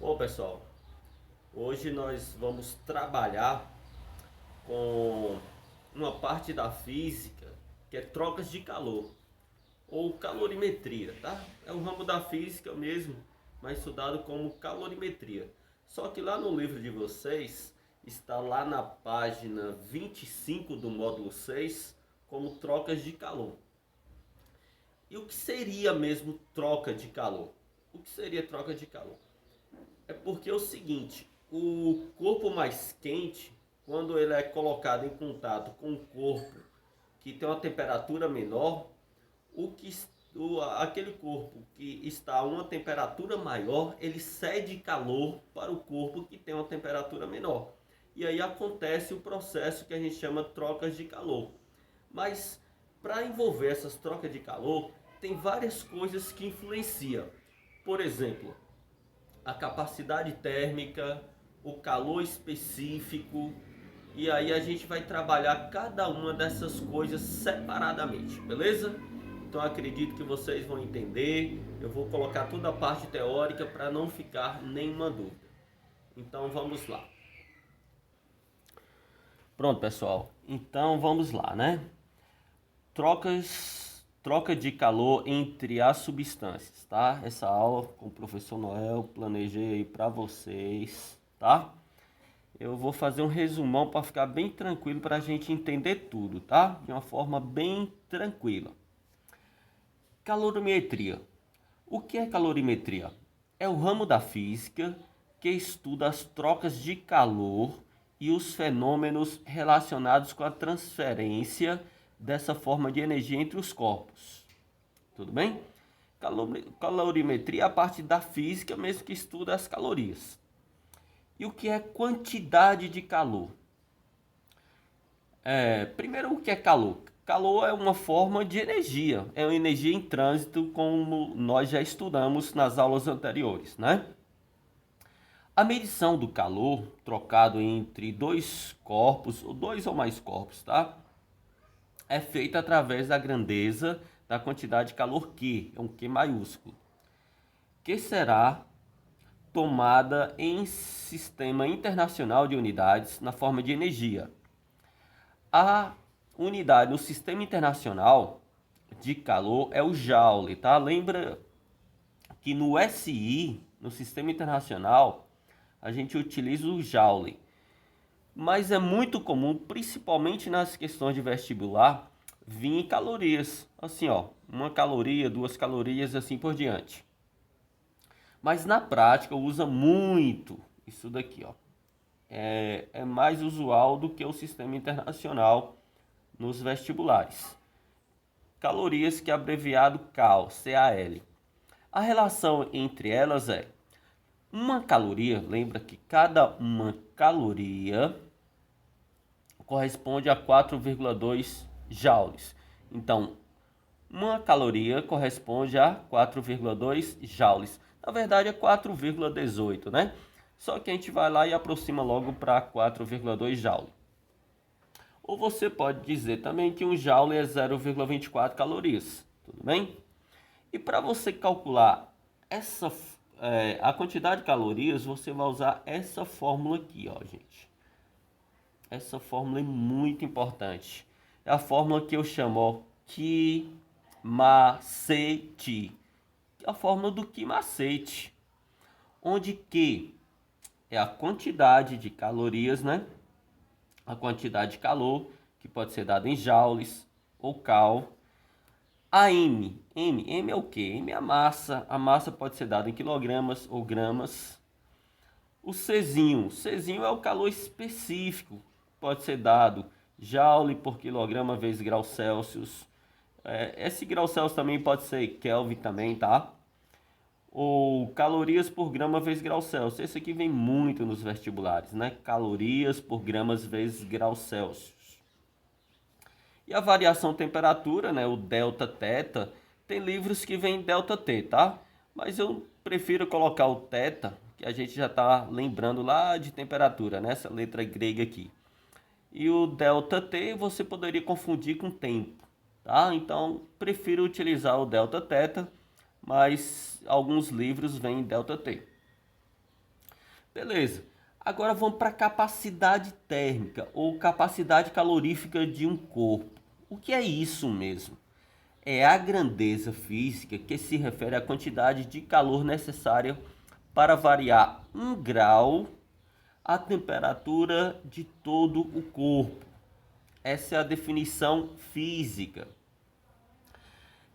Bom, pessoal, hoje nós vamos trabalhar com uma parte da física que é trocas de calor ou calorimetria, tá? É um ramo da física mesmo, mas estudado como calorimetria. Só que lá no livro de vocês está lá na página 25 do módulo 6 como trocas de calor. E o que seria mesmo troca de calor? O que seria troca de calor? É porque é o seguinte, o corpo mais quente, quando ele é colocado em contato com um corpo que tem uma temperatura menor, aquele corpo que está a uma temperatura maior, ele cede calor para o corpo que tem uma temperatura menor. E aí acontece o processo que a gente chama de trocas de calor. Mas para envolver essas trocas de calor, tem várias coisas que influenciam. Por exemplo, a capacidade térmica, o calor específico, e aí a gente vai trabalhar cada uma dessas coisas separadamente, beleza? Então acredito que vocês vão entender. Eu vou colocar toda a parte teórica para não ficar nenhuma dúvida. Então vamos lá. Pronto, pessoal. Então vamos lá, né? Troca de calor entre as substâncias, tá? Essa aula com o professor Noel, planejei aí para vocês, tá? Eu vou fazer um resumão para ficar bem tranquilo para a gente entender tudo, tá? De uma forma bem tranquila. Calorimetria. O que é calorimetria? É o ramo da física que estuda as trocas de calor e os fenômenos relacionados com a transferência dessa forma de energia entre os corpos. Tudo bem? Calorimetria é a parte da física mesmo que estuda as calorias. E o que é quantidade de calor? Primeiro, o que é calor? Calor é uma forma de energia, é uma energia em trânsito, como nós já estudamos nas aulas anteriores, né? A medição do calor trocado entre dois corpos, ou dois ou mais corpos, tá? É feita através da grandeza da quantidade de calor Q, é um Q maiúsculo, que será tomada em sistema internacional de unidades na forma de energia. A unidade no sistema internacional de calor é o Joule, tá? Lembra que no SI, no sistema internacional, a gente utiliza o Joule. Mas é muito comum, principalmente nas questões de vestibular, vir em calorias. Assim, ó, 1 caloria, 2 calorias, assim por diante. Mas na prática usa muito isso daqui, ó. É mais usual do que o sistema internacional nos vestibulares. Calorias, que é abreviado CAL, CAL. A relação entre elas é 1 caloria, lembra que cada 1 caloria corresponde a 4,2 joules. Então, 1 caloria corresponde a 4,2 joules. Na verdade é 4,18, né? Só que a gente vai lá e aproxima logo para 4,2 joule. Ou você pode dizer também que um joule é 0,24 calorias, tudo bem? E para você calcular a quantidade de calorias, você vai usar essa fórmula aqui, ó, gente. Essa fórmula é muito importante. É a fórmula que eu chamo, ó, Q-macete. É a fórmula do Q-macete, onde Q é a quantidade de calorias, né? A quantidade de calor, que pode ser dada em joules ou cal. A M é o quê? M é a massa pode ser dada em quilogramas ou gramas. O Czinho é o calor específico, pode ser dado joule por quilograma vezes grau Celsius. Esse grau Celsius também pode ser Kelvin também, tá? Ou calorias por grama vezes grau Celsius. Esse aqui vem muito nos vestibulares, né? Calorias por gramas vezes grau Celsius. E a variação temperatura, né? O delta teta, tem livros que vem delta T, tá? Mas eu prefiro colocar o teta, que a gente já tá lembrando lá de temperatura, né? Essa letra grega aqui. E o delta T você poderia confundir com tempo, tá? Então, prefiro utilizar o delta teta, mas alguns livros vêm delta T. Beleza. Agora vamos para a capacidade térmica ou capacidade calorífica de um corpo. O que é isso mesmo? É a grandeza física que se refere à quantidade de calor necessária para variar 1 grau a temperatura de todo o corpo. Essa é a definição física.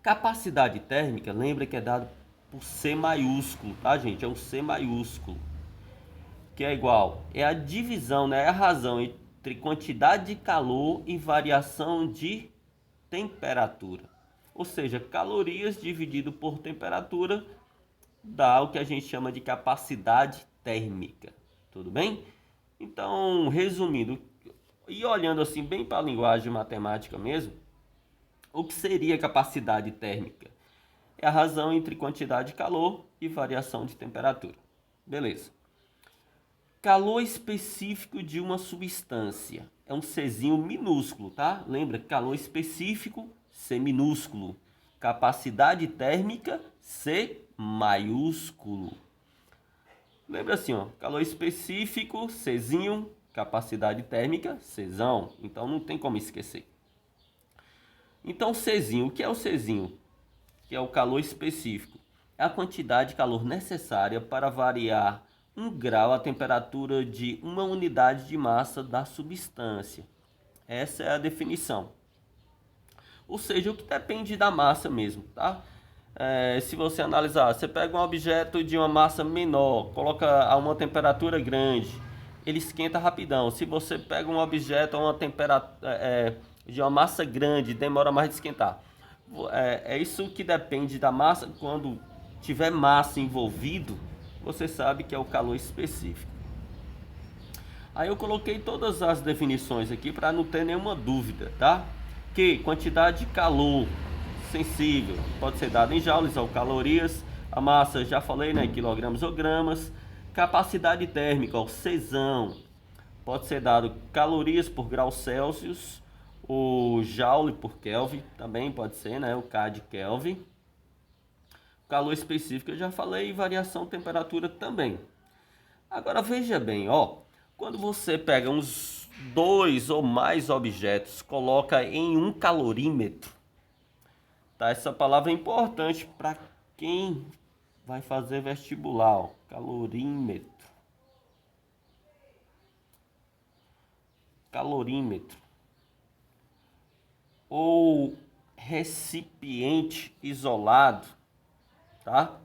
Capacidade térmica, lembra que é dado por C maiúsculo, tá, gente? É um C maiúsculo, que é igual, é a divisão, né? É a razão entre quantidade de calor e variação de temperatura. Ou seja, calorias dividido por temperatura dá o que a gente chama de capacidade térmica. Tudo bem? Então, resumindo, e olhando assim bem para a linguagem matemática mesmo, o que seria capacidade térmica? É a razão entre quantidade de calor e variação de temperatura. Beleza. Calor específico de uma substância. É um Czinho minúsculo, tá? Lembra? Calor específico, C minúsculo. Capacidade térmica, C maiúsculo. Lembra assim, ó. Calor específico, Czinho. Capacidade térmica, Czão. Então não tem como esquecer. Então Czinho, o que é o Czinho? Que é o calor específico. É a quantidade de calor necessária para variar 1 grau a temperatura de uma unidade de massa da substância. Essa é a definição. Ou seja, o que depende da massa mesmo, tá? Se você analisar, você pega um objeto de uma massa menor, coloca a uma temperatura grande, ele esquenta rapidão. Se você pega um objeto a uma temperatura de uma massa grande, demora mais de esquentar. É isso que depende da massa. Quando tiver massa envolvido, você sabe que é o calor específico. Aí eu coloquei todas as definições aqui para não ter nenhuma dúvida, tá? Que quantidade de calor sensível pode ser dada em joules ou calorias. A massa, já falei, né, quilogramas ou gramas. Capacidade térmica, ou Czão, pode ser dado calorias por grau Celsius. O joule por Kelvin também pode ser, né, o K de Kelvin. Calor específico eu já falei, e variação de temperatura também. Agora veja bem, ó, quando você pega uns 2 ou mais objetos, coloca em um calorímetro, tá? Essa palavra é importante para quem vai fazer vestibular, ó, calorímetro. Calorímetro. Ou recipiente isolado, tá?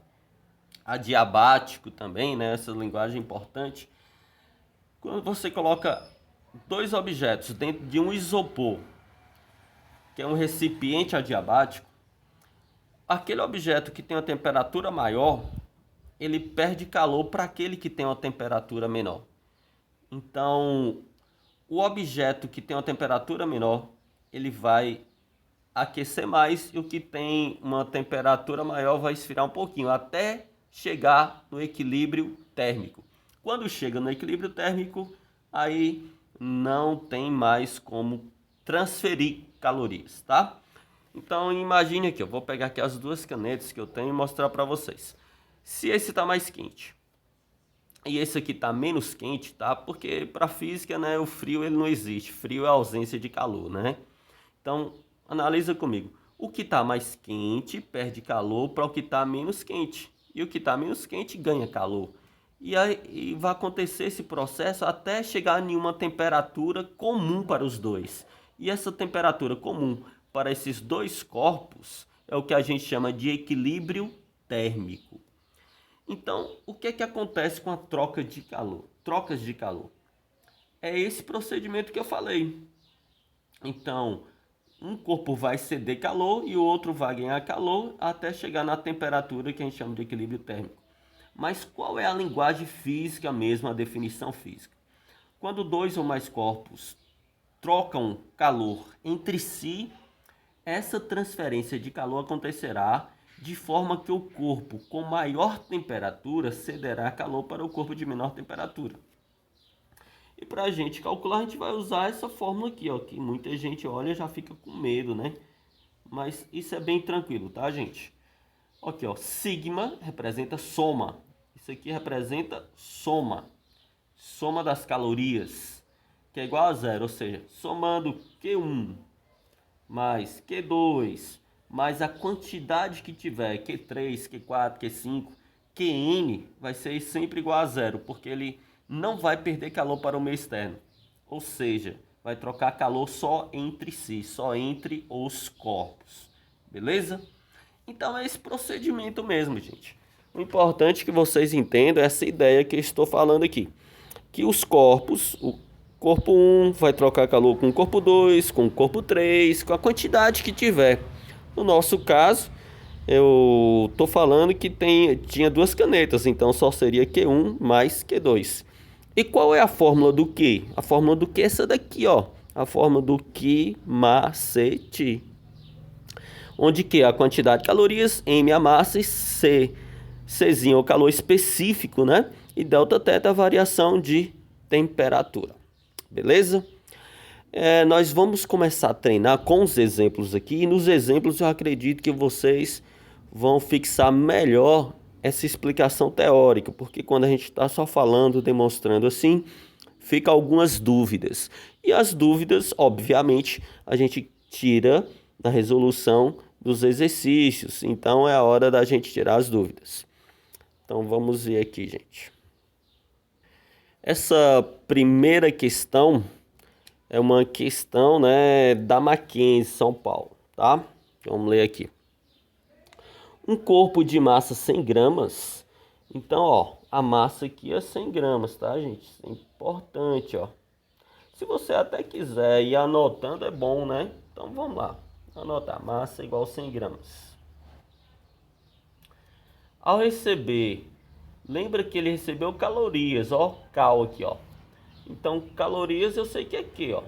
Adiabático também, né? Essa linguagem é importante. Quando você coloca 2 objetos dentro de um isopor, que é um recipiente adiabático, aquele objeto que tem uma temperatura maior, ele perde calor para aquele que tem uma temperatura menor. Então, o objeto que tem uma temperatura menor, ele vai aquecer mais, e o que tem uma temperatura maior vai esfriar um pouquinho, até chegar no equilíbrio térmico. Quando chega no equilíbrio térmico, aí não tem mais como transferir calorias, tá? Então imagine aqui, eu vou pegar aqui as 2 canetas que eu tenho e mostrar para vocês. Se esse está mais quente e esse aqui está menos quente, tá? Porque para física, né, o frio ele não existe. Frio é ausência de calor, né? Então analisa comigo. O que está mais quente perde calor para o que está menos quente. E o que está menos quente ganha calor. E aí vai acontecer esse processo até chegar em uma temperatura comum para os dois. E essa temperatura comum para esses 2 corpos é o que a gente chama de equilíbrio térmico. Então, o que é que acontece com a troca de calor? Trocas de calor. É esse procedimento que eu falei. Então, um corpo vai ceder calor e o outro vai ganhar calor até chegar na temperatura que a gente chama de equilíbrio térmico. Mas qual é a linguagem física mesmo, a definição física? Quando 2 ou mais corpos trocam calor entre si, essa transferência de calor acontecerá de forma que o corpo com maior temperatura cederá calor para o corpo de menor temperatura. E para a gente calcular, a gente vai usar essa fórmula aqui, ó, que muita gente olha e já fica com medo, né? Mas isso é bem tranquilo, tá, gente? Aqui, ó, sigma representa soma. Isso aqui representa soma. soma das calorias, que é igual a zero, ou seja, somando Q1 mais Q2, mais a quantidade que tiver, Q3, Q4, Q5, Qn, vai ser sempre igual a zero, porque ele não vai perder calor para o meio externo. Ou seja, vai trocar calor só entre si, só entre os corpos. Beleza? Então é esse procedimento mesmo, gente. O importante é que vocês entendam essa ideia que eu estou falando aqui. Que os corpos, o corpo 1 vai trocar calor com o corpo 2, com o corpo 3, com a quantidade que tiver. No nosso caso, eu estou falando que tinha duas canetas, então só seria Q1 mais Q2. E qual é a fórmula do Q? A fórmula do Q é essa daqui, ó. A fórmula do Q macete. Onde Q é a quantidade de calorias, M a massa e Czinho é o calor específico, né? E delta θ é a variação de temperatura. Beleza? Nós vamos começar a treinar com os exemplos aqui. E nos exemplos eu acredito que vocês vão fixar melhor essa explicação teórica, porque quando a gente está só falando, demonstrando assim, fica algumas dúvidas. E as dúvidas, obviamente, a gente tira da resolução dos exercícios. Então é a hora da gente tirar as dúvidas. Então vamos ver aqui, gente. Essa primeira questão é uma questão, né, da Mackenzie, São Paulo, tá? Vamos ler aqui. Um corpo de massa 100 gramas. Então, ó, a massa aqui é 100 gramas, tá, gente? Isso é importante, ó. Se você até quiser ir anotando, é bom, né? Então, vamos lá. Anotar, massa igual 100 gramas. Ao receber, lembra que ele recebeu calorias, ó, cal aqui, ó. Então, calorias eu sei que é Q, ó.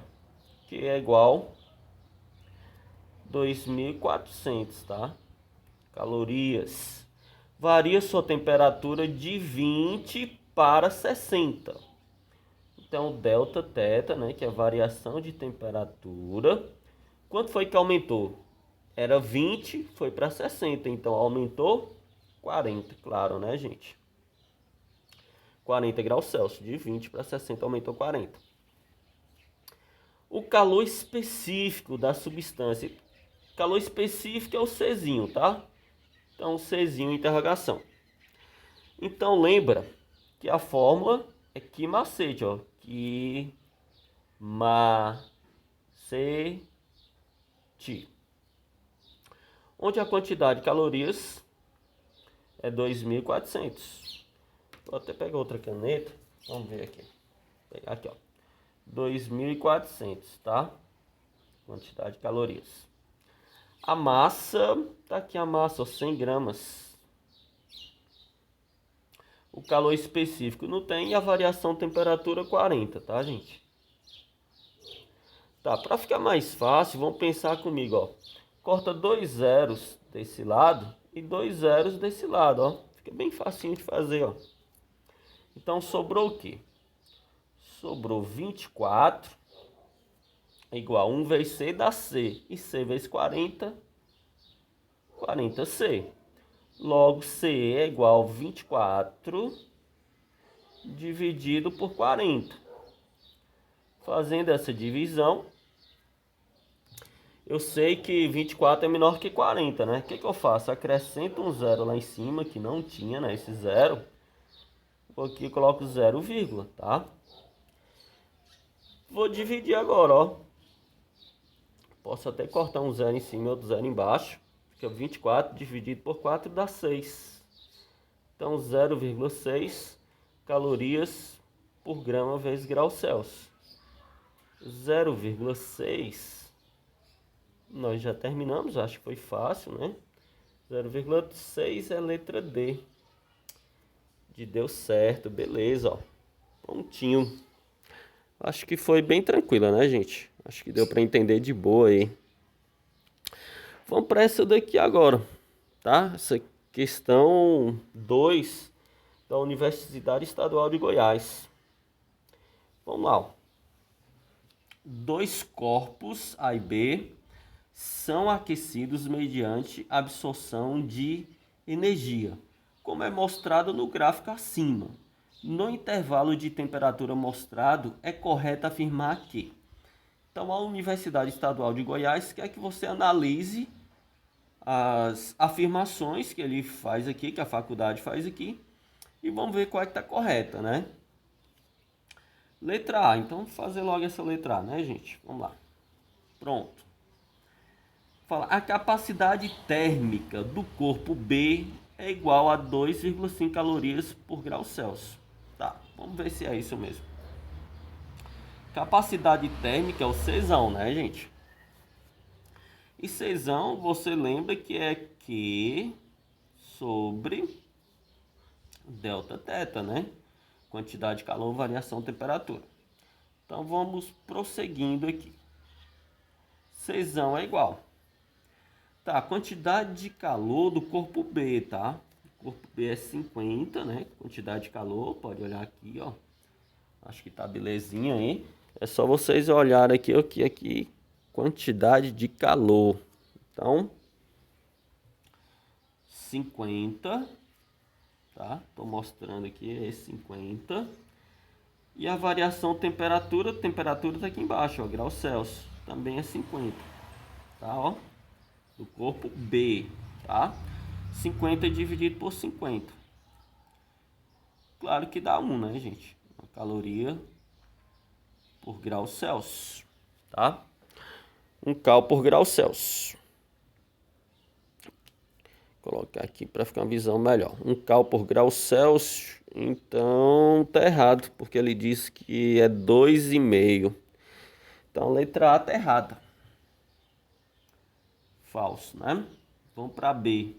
Que é igual 2.400, tá? Calorias. Varia sua temperatura de 20 para 60. Então, delta θ, né, que é a variação de temperatura. Quanto foi que aumentou? Era 20, foi para 60, então aumentou 40, claro, né, gente? 40 graus Celsius, de 20 para 60 aumentou 40. O calor específico da substância. Calor específico é o Czinho, tá? Então, Czinho, interrogação. Então, lembra que a fórmula é Q macete, ó. Q macete. Onde a quantidade de calorias é 2.400. Vou até pegar outra caneta. Vamos ver aqui. Vou pegar aqui, ó. 2.400, tá? Quantidade de calorias. A massa, tá aqui a massa, ó, 100 gramas. O calor específico não tem e a variação de temperatura 40, tá, gente? Tá, para ficar mais fácil, vamos pensar comigo, ó. Corta 2 zeros desse lado e 2 zeros desse lado, ó. Fica bem facinho de fazer, ó. Então, sobrou o quê? Sobrou 24 igual 1 vezes C dá C. E C vezes 40, 40C. Logo, C é igual a 24 dividido por 40. Fazendo essa divisão, eu sei que 24 é menor que 40, né? O que eu faço? Acrescento um zero lá em cima, que não tinha, né? Esse zero. Aqui eu coloco 0, tá? Vou dividir agora, ó. Posso até cortar um zero em cima e outro zero embaixo. Fica 24 dividido por 4 dá 6. Então, 0,6 calorias por grama vezes grau Celsius. 0,6. Nós já terminamos, acho que foi fácil, né? 0,6 é a letra D. Deu certo, beleza, ó. Prontinho. Acho que foi bem tranquila, né, gente? Acho que deu para entender de boa aí. Vamos para essa daqui agora, tá? Essa questão 2 da Universidade Estadual de Goiás. Vamos lá, ó. Dois corpos A e B são aquecidos mediante absorção de energia, como é mostrado no gráfico acima. No intervalo de temperatura mostrado, é correto afirmar que. Então, a Universidade Estadual de Goiás quer que você analise as afirmações que ele faz aqui, que a faculdade faz aqui, e vamos ver qual é que está correta, né? Letra A, então vamos fazer logo essa letra A, né, gente? Vamos lá. Pronto. Fala, a capacidade térmica do corpo B é igual a 2,5 calorias por grau Celsius. Tá, vamos ver se é isso mesmo. Capacidade térmica é o Czão, né, gente? E Czão, você lembra que é Q sobre delta teta, né? Quantidade de calor, variação, temperatura. Então vamos prosseguindo aqui. Czão é igual. Tá, quantidade de calor do corpo B, tá? O corpo B é 50, né? Quantidade de calor, pode olhar aqui, ó. Acho que tá belezinha aí. É só vocês olharem aqui, aqui, quantidade de calor. Então, 50, tá? Tô mostrando aqui, é 50. E a variação temperatura tá aqui embaixo, ó, graus Celsius, também é 50, tá, ó? Do corpo B, tá? 50 dividido por 50. Claro que dá 1, né, gente? Uma caloria por grau Celsius, tá? 1 cal por grau Celsius. Vou colocar aqui para ficar uma visão melhor. 1 cal por grau Celsius, então tá errado, porque ele disse que é 2,5. Então a letra A tá errada. Falso, né? Vamos para B.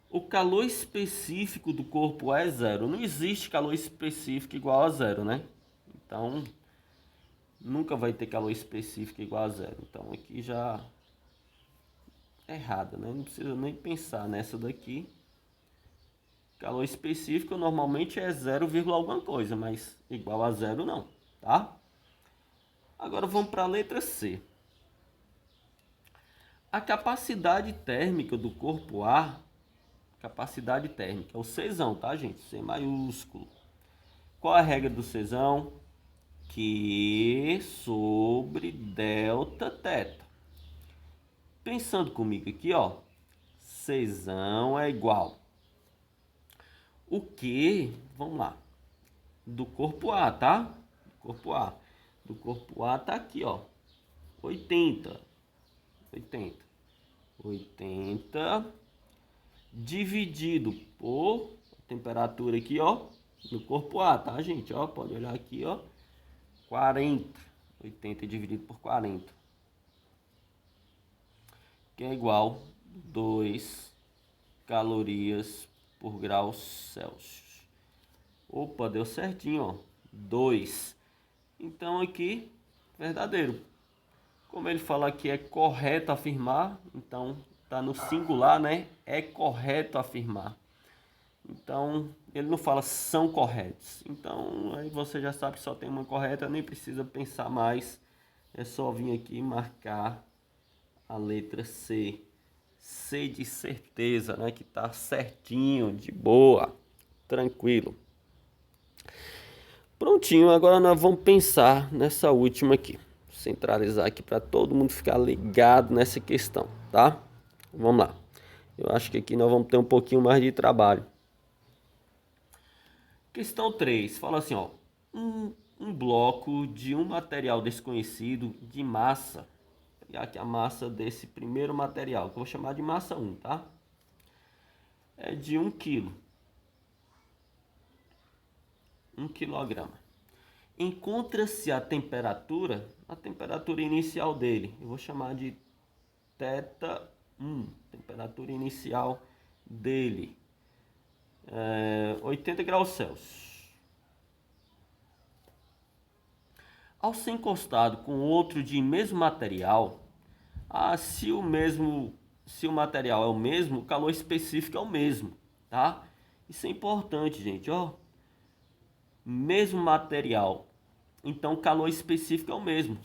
O calor específico do corpo é zero. Não existe calor específico igual a zero, né? Então, nunca vai ter calor específico igual a zero. Então, aqui já é errado, né? Não precisa nem pensar nessa daqui. Calor específico normalmente é 0, alguma coisa, mas igual a zero não, tá? Agora vamos para a letra C. A capacidade térmica do corpo A, capacidade térmica, é o Czão, tá, gente? C maiúsculo. Qual a regra do Czão? Q sobre delta teta. Pensando comigo aqui, ó, Czão é igual. O Q, vamos lá, do corpo A, tá? Do corpo A. Do corpo A tá aqui, ó, 80. 80 dividido por temperatura aqui, ó, no corpo A, tá, gente? Ó, pode olhar aqui, ó, 40. 80 dividido por 40. Que é igual 2 calorias por grau Celsius. Opa, deu certinho, ó, 2. Então aqui, verdadeiro. Como ele fala que é correto afirmar, então tá no singular, né? É correto afirmar. Então, ele não fala são corretos. Então, aí você já sabe que só tem uma correta, nem precisa pensar mais. É só vir aqui e marcar a letra C. C de certeza, né? Que tá certinho, de boa, tranquilo. Prontinho, agora nós vamos pensar nessa última aqui. Centralizar aqui para todo mundo ficar ligado nessa questão, tá? Vamos lá. Eu acho que aqui nós vamos ter um pouquinho mais de trabalho. Questão 3, fala assim, ó. Um bloco de um material desconhecido de massa. Vou pegar aqui a massa desse primeiro material, que eu vou chamar de massa 1, tá? É de 1 quilo. 1 quilograma. Encontra-se a temperatura inicial dele. Eu vou chamar de θ1, temperatura inicial dele. 80 graus Celsius. Ao ser encostado com outro de mesmo material, se o material é o mesmo, o calor específico é o mesmo, tá? Isso é importante, gente, ó. Mesmo material, então o calor específico é o mesmo.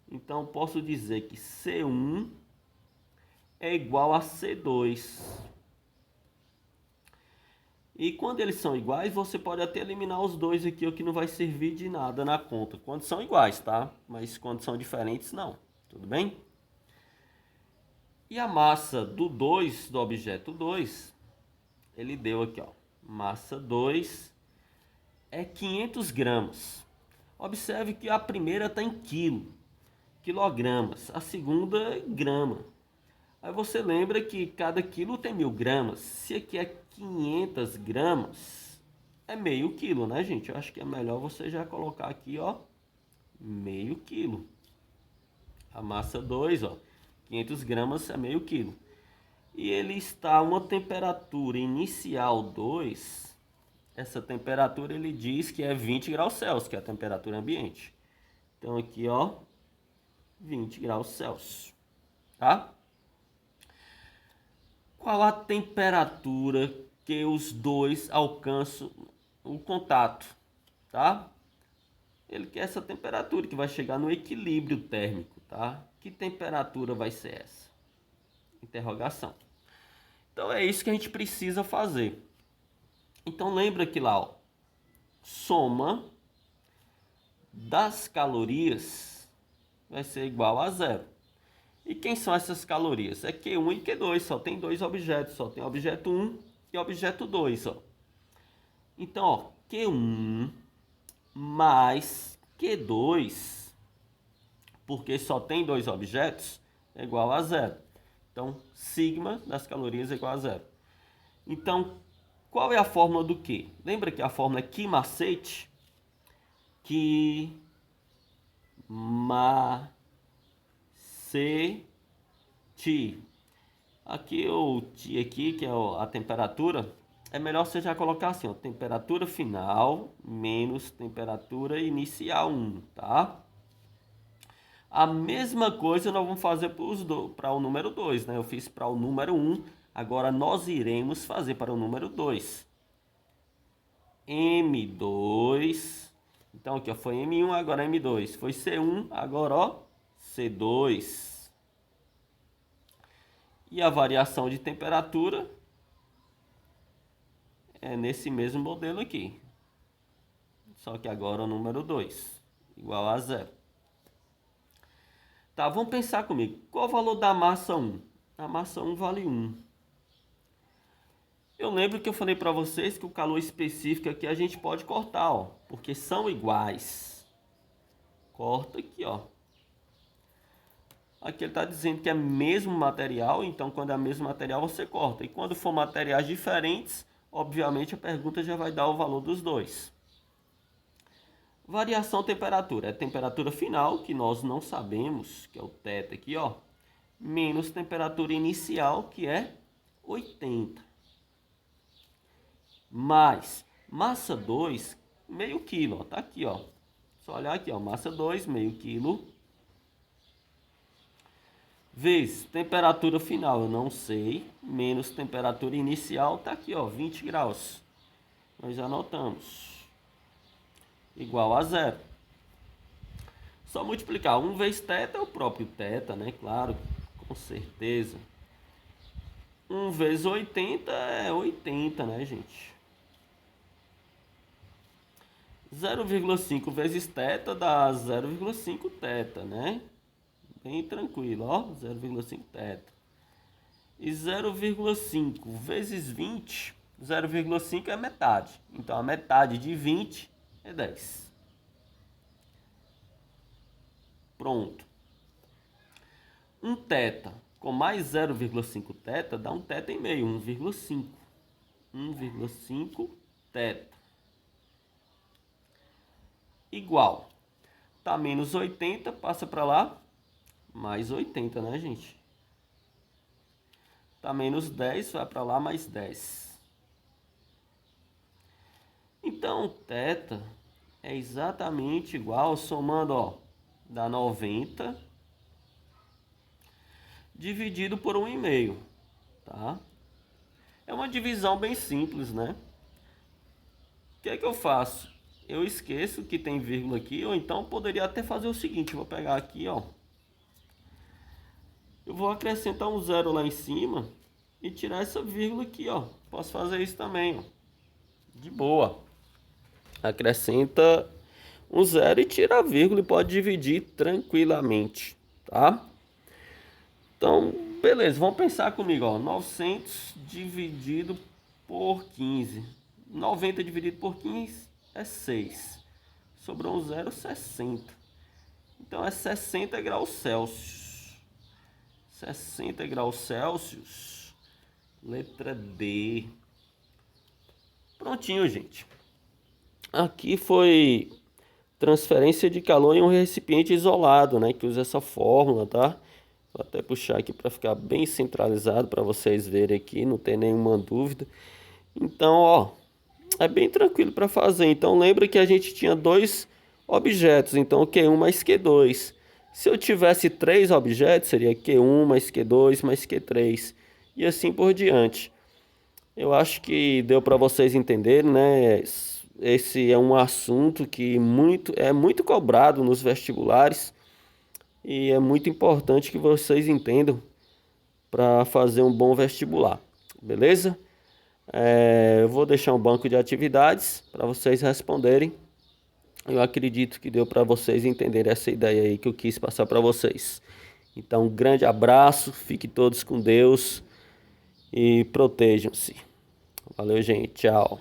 Então posso dizer que C1 é igual a C2. E quando eles são iguais, você pode até eliminar os dois aqui, o que não vai servir de nada na conta. Quando são iguais, tá? Mas quando são diferentes, não. Tudo bem? E a massa do 2, do objeto 2, ele deu aqui, ó. Massa 2 é 500 gramas. Observe que a primeira está em quilogramas. A segunda é grama. Aí você lembra que cada quilo tem 1000 gramas. Se aqui é 500 gramas, é meio quilo, né, gente? Eu acho que é melhor você já colocar aqui, ó, meio quilo. A massa 2, ó, 500 gramas é meio quilo. E ele está a uma temperatura inicial 2. Essa temperatura ele diz que é 20 graus Celsius, que é a temperatura ambiente. Então aqui, ó, 20 graus Celsius, tá? Qual a temperatura que os dois alcançam o contato, tá? Ele quer essa temperatura que vai chegar no equilíbrio térmico, tá? Que temperatura vai ser essa? Interrogação. Então é isso que a gente precisa fazer. Então lembra que lá, ó, soma das calorias vai ser igual a zero. E quem são essas calorias? É Q1 e Q2, só tem dois objetos, só tem objeto 1 e objeto 2, ó. Então, ó, Q1 mais Q2, porque só tem dois objetos, é igual a zero. Então, sigma das calorias é igual a zero. Então, qual é a fórmula do Q? Lembra que a fórmula é Q macete? Q macete. Aqui o T aqui, que é a temperatura, é melhor você já colocar assim, ó, temperatura final menos temperatura inicial 1, tá? A mesma coisa nós vamos fazer para o número 2, né? Eu fiz para o número 1, agora nós iremos fazer para o número 2. M2, então aqui ó, foi M1, agora M2. Foi C1, agora ó, C2. E a variação de temperatura é nesse mesmo modelo aqui. Só que agora o número 2, igual a zero. Tá, vamos pensar comigo. Qual o valor da massa 1? A massa 1 vale 1. Eu lembro que eu falei para vocês que o calor específico aqui a gente pode cortar, ó, porque são iguais. Corta aqui, ó. Aqui ele está dizendo que é mesmo material, então quando é mesmo material você corta. E quando for materiais diferentes, obviamente a pergunta já vai dar o valor dos dois. Variação temperatura, é a temperatura final, que nós não sabemos, que é o θ aqui, ó, menos temperatura inicial, que é 80. Mais massa 2, meio quilo, ó, tá aqui, ó. Só olhar aqui, ó, massa 2, meio quilo. Vezes temperatura final, eu não sei, menos temperatura inicial, tá aqui, ó, 20 graus. Nós anotamos. Igual a zero. Só multiplicar 1 vezes θ é o próprio θ, né? Claro, com certeza. 1 vezes 80 é 80, né, gente? 0,5 vezes θ dá 0,5 θ, né? Bem tranquilo, ó, 0,5 θ. E 0,5 vezes 20, 0,5 é metade. Então, a metade de 20 é 10. Pronto. Um θ com mais 0,5 θ dá um θ em meio, 1,5. 1,5 θ. Igual. Tá menos 80, passa para lá. Mais 80, né, gente? Tá menos 10, vai para lá, mais 10. Então, θ é exatamente igual, somando, ó, dá 90, dividido por 1,5, tá? É uma divisão bem simples, né? O que é que eu faço? Eu esqueço que tem vírgula aqui, ou então poderia até fazer o seguinte, vou pegar aqui, ó. Eu vou acrescentar um zero lá em cima e tirar essa vírgula aqui, ó. Posso fazer isso também, ó. De boa. Acrescenta um zero e tira a vírgula e pode dividir tranquilamente, tá? Então, beleza, vamos pensar comigo, ó. 900 dividido por 15. 90 dividido por 15 é 6. Sobrou um zero, 60. Então é 60 graus Celsius. 60 graus Celsius. Letra D. Prontinho, gente. Aqui foi transferência de calor em um recipiente isolado, né? Que usa essa fórmula, tá? Vou até puxar aqui para ficar bem centralizado para vocês verem aqui, não tem nenhuma dúvida. Então, ó, é bem tranquilo para fazer. Então, lembra que a gente tinha dois objetos, então Q1 mais Q2. Se eu tivesse três objetos, seria Q1 mais Q2 mais Q3 e assim por diante. Eu acho que deu para vocês entenderem, né? Esse é um assunto que é muito cobrado nos vestibulares e é muito importante que vocês entendam para fazer um bom vestibular, beleza? Eu vou deixar um banco de atividades para vocês responderem. Eu acredito que deu para vocês entenderem essa ideia aí que eu quis passar para vocês. Então, um grande abraço, fiquem todos com Deus e protejam-se. Valeu, gente. Tchau.